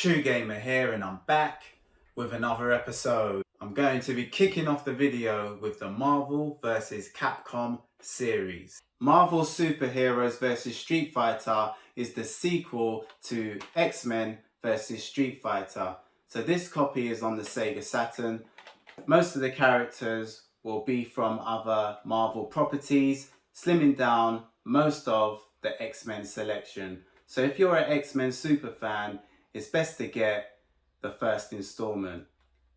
True Gamer here, and I'm back with another episode. I'm going to be kicking off the video with the Marvel vs Capcom series. Marvel Superheroes vs Street Fighter is the sequel to X-Men vs Street Fighter. So this copy is on the Sega Saturn. Most of the characters will be from other Marvel properties, slimming down most of the X-Men selection. So if you're an X-Men super fan, it's best to get the first installment.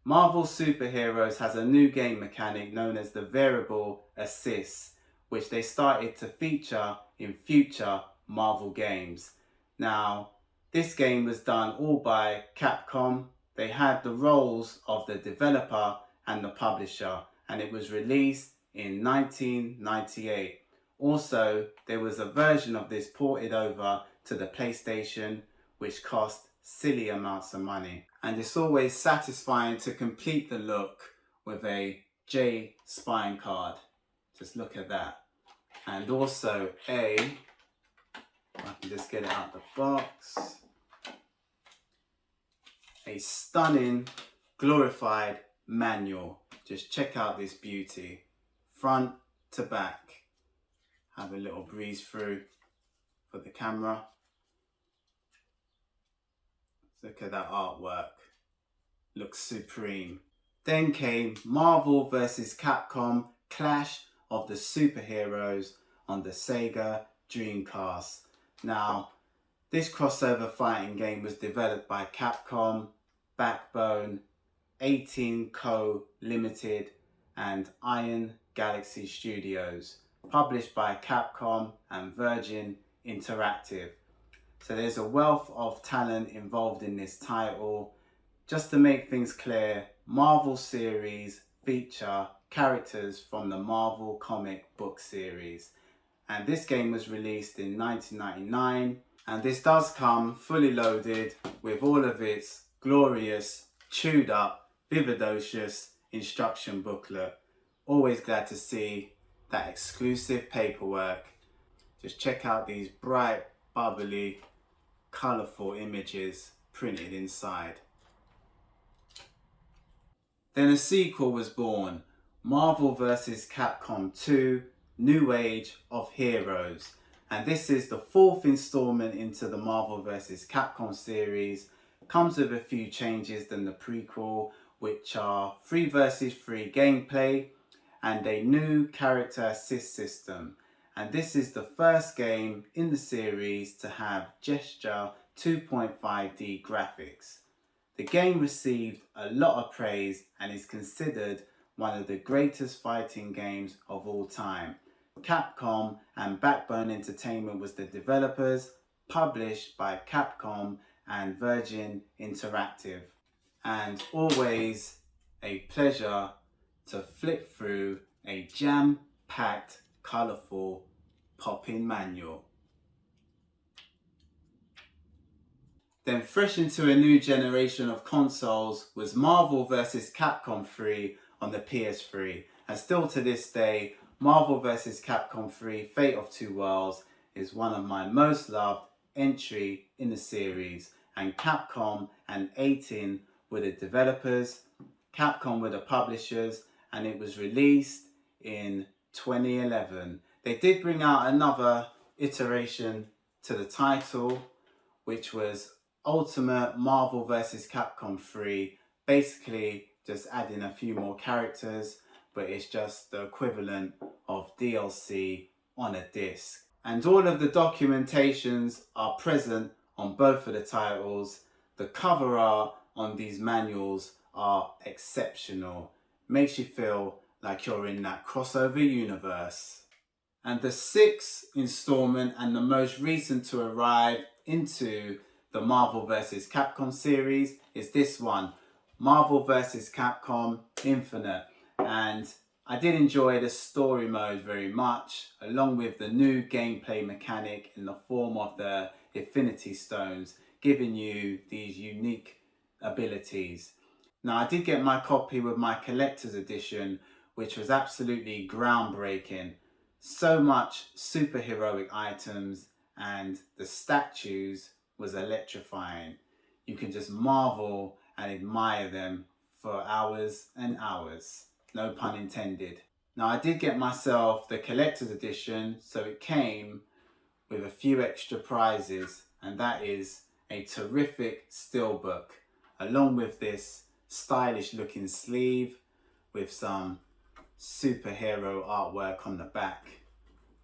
Marvel Superheroes has a new game mechanic known as the variable assist, which they started to feature in future Marvel games. Now, this game was done all by Capcom. They had the roles of the developer and the publisher, and it was released in 1998. Also, there was a version of this ported over to the PlayStation, which cost silly amounts of money. And it's always satisfying to complete the look with a J spine card. Just look at that. And also I can just get it out the box, a stunning glorified manual. Just check out this beauty, front to back. Have a little breeze through for the camera. Look at that artwork, looks supreme. Then came Marvel vs Capcom Clash of the Superheroes on the Sega Dreamcast. Now, this crossover fighting game was developed by Capcom, Backbone, 18 Co Limited and Iron Galaxy Studios, published by Capcom and Virgin Interactive. So there's a wealth of talent involved in this title. Just to make things clear, Marvel series feature characters from the Marvel comic book series. And this game was released in 1999. And this does come fully loaded with all of its glorious, chewed up, vividocious instruction booklet. Always glad to see that exclusive paperwork. Just check out these bright, bubbly, colourful images printed inside. Then a sequel was born, Marvel vs Capcom 2 New Age of Heroes, and this is the fourth installment into the Marvel vs Capcom series. Comes with a few changes than the prequel, which are 3 vs 3 gameplay and a new character assist system. And this is the first game in the series to have gesture 2.5D graphics. The game received a lot of praise and is considered one of the greatest fighting games of all time. Capcom and Backbone Entertainment was the developers, published by Capcom and Virgin Interactive. And always a pleasure to flip through a jam-packed, colourful pop-in manual. Then fresh into a new generation of consoles was Marvel vs Capcom 3 on the PS3. And still to this day, Marvel vs Capcom 3 Fate of Two Worlds is one of my most loved entry in the series. And Capcom and 18 were the developers, Capcom were the publishers, and it was released in 2011. They did bring out another iteration to the title, which was Ultimate Marvel vs Capcom 3, basically just adding a few more characters, but it's just the equivalent of DLC on a disc. And all of the documentations are present on both of the titles. The cover art on these manuals are exceptional. Makes you feel like you're in that crossover universe. And the 6th installment and the most recent to arrive into the Marvel vs Capcom series is this one, Marvel vs Capcom Infinite. And I did enjoy the story mode very much, along with the new gameplay mechanic in the form of the Infinity Stones, giving you these unique abilities. Now, I did get my copy with my collector's edition, which was absolutely groundbreaking. So much superheroic items, and the statues was electrifying. you can just marvel and admire them for hours and hours. No pun intended. Now, I did get myself the collector's edition, so it came with a few extra prizes, and that is a terrific steelbook, along with this stylish looking sleeve with some superhero artwork on the back,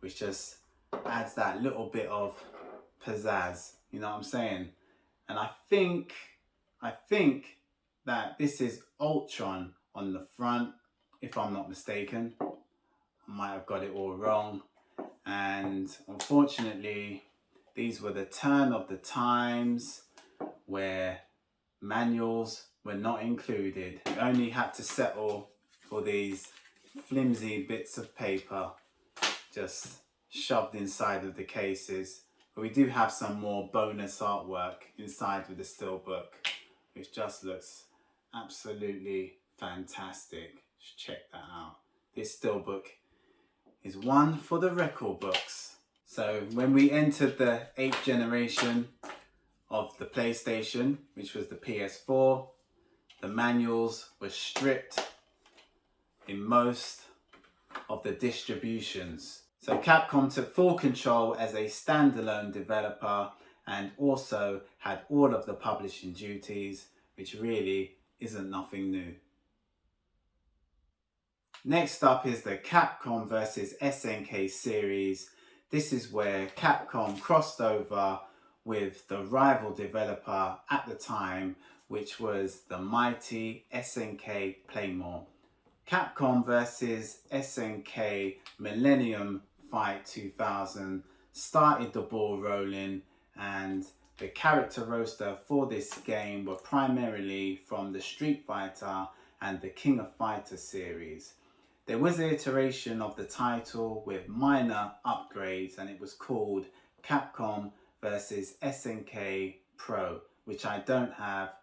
which just adds that little bit of pizzazz, you know what I'm saying? And I think that this is Ultron on the front, if I'm not mistaken. I might have got it all wrong. And unfortunately, these were the turn of the times where manuals were not included. You only had to settle for these flimsy bits of paper just shoved inside of the cases. But we do have some more bonus artwork inside of the steelbook, which just looks absolutely fantastic. Check that out. This steelbook is one for the record books. So when we entered the 8th generation of the PlayStation, which was the PS4, the manuals were stripped in most of the distributions. So Capcom took full control as a standalone developer and also had all of the publishing duties, which really isn't nothing new. Next up is the Capcom vs SNK series. This is where Capcom crossed over with the rival developer at the time, which was the mighty SNK Playmore. Capcom vs SNK Millennium Fight 2000 started the ball rolling, and the character roster for this game were primarily from the Street Fighter and the King of Fighters series. There was an iteration of the title with minor upgrades, and it was called Capcom vs SNK Pro, which I don't have,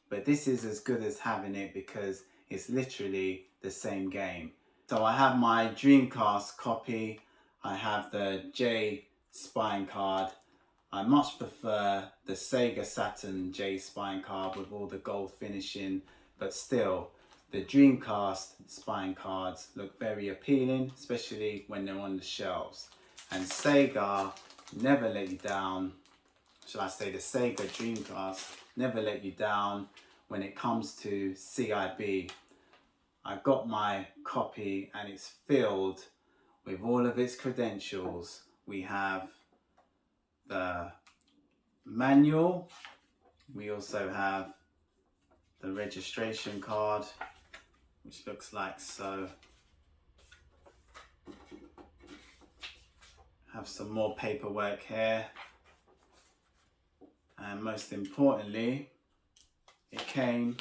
but this is as good as having it because it's literally the same game. So I have my Dreamcast copy, I have the J spine card. I much prefer the Sega Saturn J spine card with all the gold finishing, but still, the Dreamcast spine cards look very appealing, especially when they're on the shelves. And Sega never let you down, shall I say the Sega Dreamcast never let you down when it comes to CIB. I got my copy and it's filled with all of its credentials. We have the manual, we also have the registration card, which looks like so. Have some more paperwork here, and most importantly, it came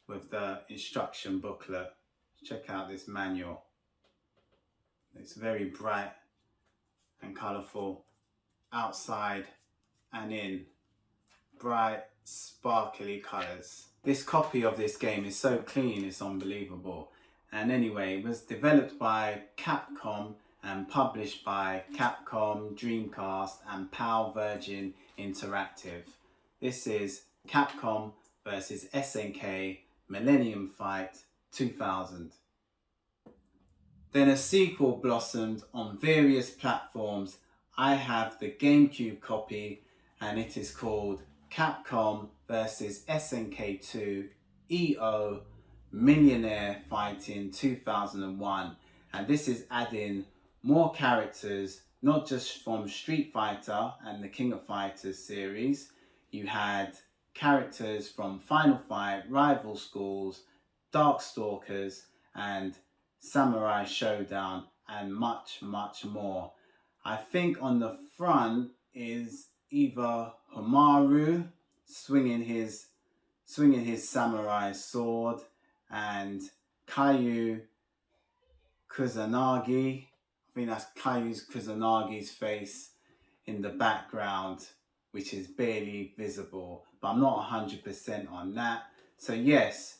with the instruction booklet. Check out this manual. It's very bright and colourful outside and in. Bright, sparkly colours. This copy of this game is so clean, it's unbelievable. And anyway, it was developed by Capcom and published by Capcom, Dreamcast and PAL Virgin Interactive. This is Capcom vs SNK Millennium Fight 2000. Then a sequel blossomed on various platforms. I have the GameCube copy and it is called Capcom vs SNK 2 EO Millionaire Fighting 2001, and this is adding more characters, not just from Street Fighter and the King of Fighters series. You had characters from Final Fight, Rival Schools, Darkstalkers and Samurai Showdown and much more. I think on the front is either Homaru swinging his samurai sword and Kyu Kusanagi. I think that's Kyu Kusanagi's face in the background, which is barely visible, but I'm not 100% on that. So yes,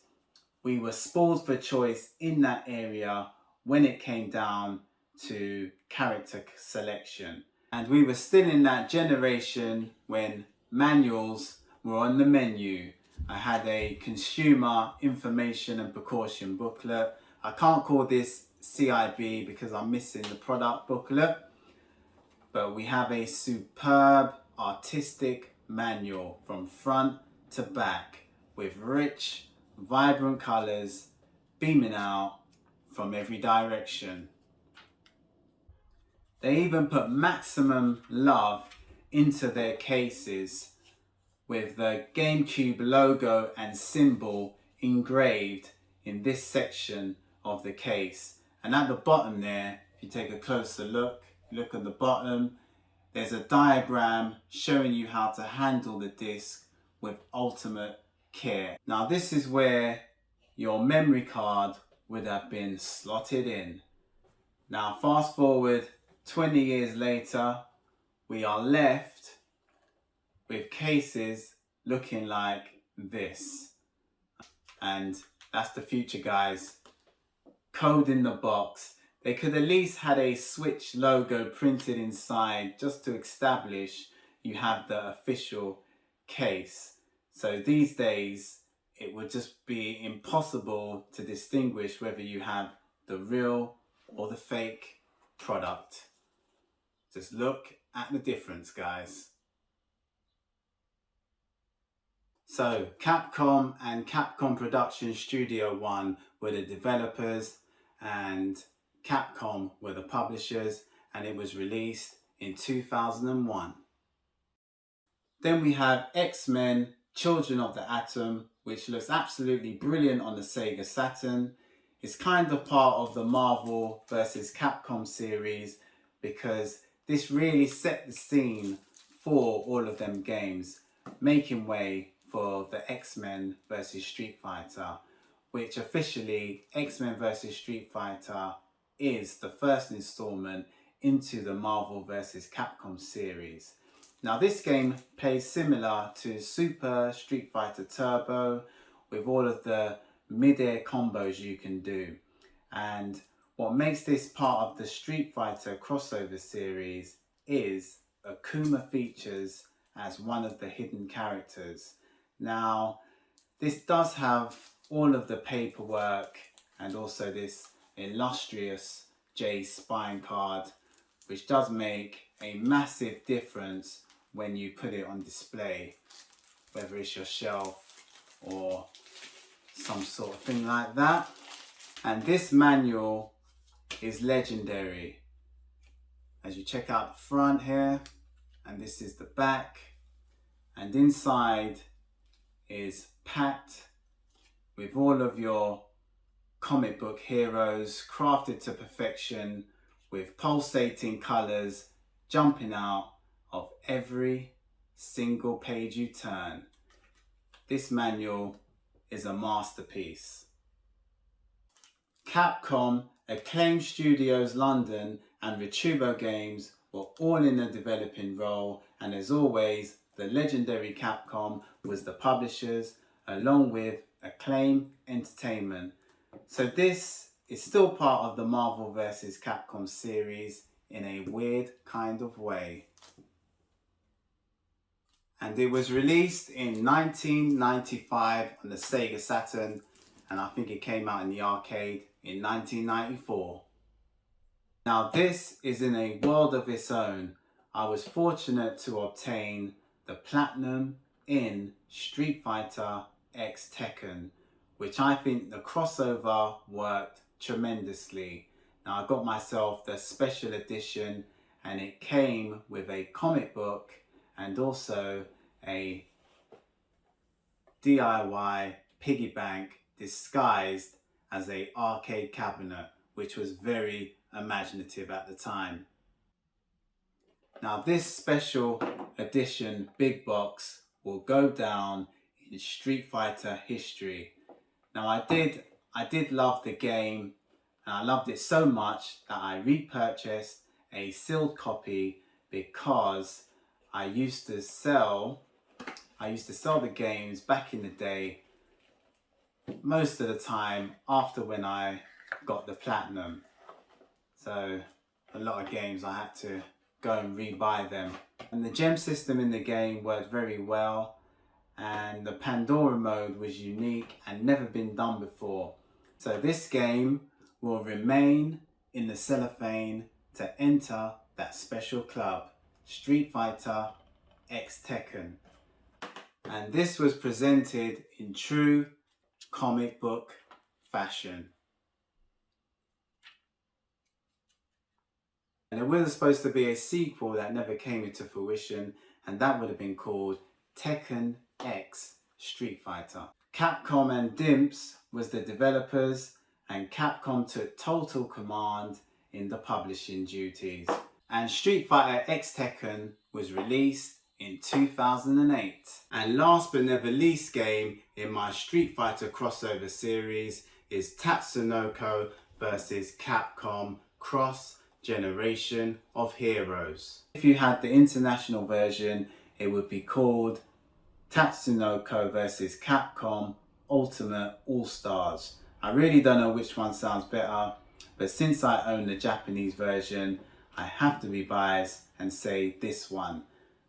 we were spoiled for choice in that area when it came down to character selection. And we were still in that generation when manuals were on the menu. I had a consumer information and precaution booklet. I can't call this CIB because I'm missing the product booklet, but we have a superb artistic manual from front to back with rich, vibrant colours beaming out from every direction. They even put maximum love into their cases with the GameCube logo and symbol engraved in this section of the case. And at the bottom there, if you take a closer look at the bottom, there's a diagram showing you how to handle the disc with ultimate care. Now this is where your memory card would have been slotted in. Now fast forward 20 years later, we are left with cases looking like this. And that's the future, guys. Code in the box. They could at least had a Switch logo printed inside just to establish you have the official case. So these days, it would just be impossible to distinguish whether you have the real or the fake product. Just look at the difference, guys. So Capcom and Capcom Production Studio 1 were the developers and Capcom were the publishers, and it was released in 2001. Then we have X-Men Children of the Atom, which looks absolutely brilliant on the Sega Saturn. It's kind of part of the Marvel vs. Capcom series because this really set the scene for all of them games, making way for the X-Men vs. Street Fighter, which officially X-Men vs. Street Fighter is the first installment into the Marvel vs. Capcom series. Now this game plays similar to Super Street Fighter Turbo with all of the mid-air combos you can do. And what makes this part of the Street Fighter crossover series is Akuma features as one of the hidden characters. Now this does have all of the paperwork and also this illustrious J spine card, which does make a massive difference when you put it on display, whether it's your shelf or some sort of thing like that. And this manual is legendary. As you check out the front here, and this is the back, and inside is packed with all of your comic book heroes crafted to perfection with pulsating colours jumping out of every single page you turn. This manual is a masterpiece. Capcom, Acclaim Studios London and Retubo Games were all in a developing role, and as always the legendary Capcom was the publishers along with Acclaim Entertainment. So this is still part of the Marvel vs. Capcom series in a weird kind of way. And it was released in 1995 on the Sega Saturn, and I think it came out in the arcade in 1994. Now this is in a world of its own. I was fortunate to obtain the Platinum in Street Fighter X Tekken, which I think the crossover worked tremendously. Now I got myself the special edition, and it came with a comic book and also a DIY piggy bank disguised as a arcade cabinet, which was very imaginative at the time. Now this special edition big box will go down in Street Fighter history. Now I did love the game, and I loved it so much that I repurchased a sealed copy because I used to sell the games back in the day, most of the time after when I got the Platinum. So a lot of games I had to go and rebuy them. And the gem system in the game worked very well, and the Pandora mode was unique and never been done before. So this game will remain in the cellophane to enter that special club, Street Fighter X Tekken. And this was presented in true comic book fashion. And there was supposed to be a sequel that never came into fruition, and that would have been called Tekken X Street Fighter. Capcom and Dimps was the developers, and Capcom took total command in the publishing duties. And Street Fighter X Tekken was released in 2008. And last but never least game in my Street Fighter crossover series is Tatsunoko vs Capcom Cross Generation of Heroes. If you had the international version, it would be called Tatsunoko vs Capcom Ultimate All-Stars. I really don't know which one sounds better, but since I own the Japanese version, I have to be biased and say this one.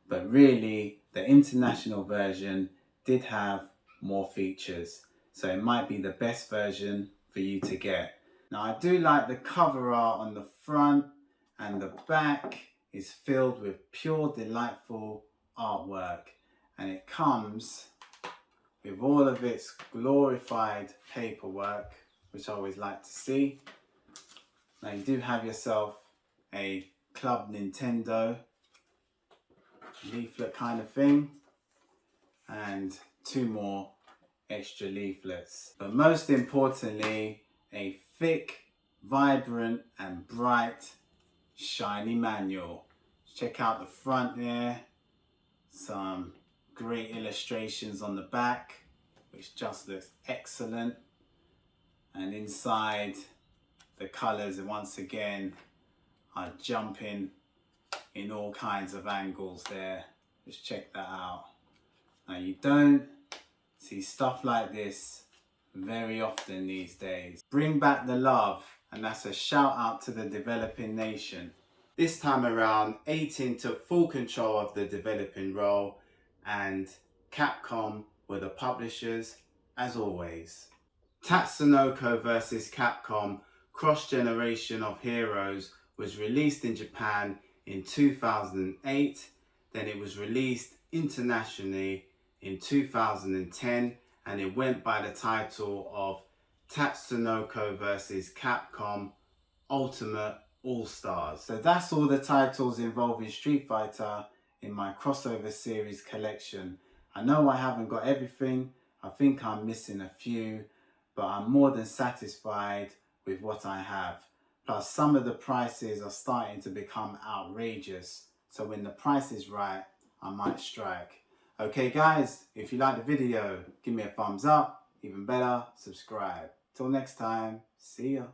But really, the international version did have more features, so it might be the best version for you to get. Now, I do like the cover art on the front, and the back is filled with pure delightful artwork, and it comes with all of its glorified paperwork, which I always like to see. Now you do have yourself a Club Nintendo leaflet kind of thing, and 2 more extra leaflets. But most importantly, a thick, vibrant and bright, shiny manual. Check out the front there. Some great illustrations on the back, which just looks excellent. And inside, the colours once again are jumping in all kinds of angles there. Just check that out. Now you don't see stuff like this very often these days. Bring back the love, and that's a shout out to the developing nation. This time around, 18 took full control of the developing role, and Capcom were the publishers as always. Tatsunoko vs Capcom Cross Generation of Heroes was released in Japan in 2008, then it was released internationally in 2010, and it went by the title of Tatsunoko vs Capcom Ultimate All-Stars. So that's all the titles involving Street Fighter in my crossover series collection. I know I haven't got everything, I think I'm missing a few, but I'm more than satisfied with what I have. Plus some of the prices are starting to become outrageous, so when the price is right, I might strike. Okay guys, if you like the video, give me a thumbs up, even better, subscribe. Till next time, see ya.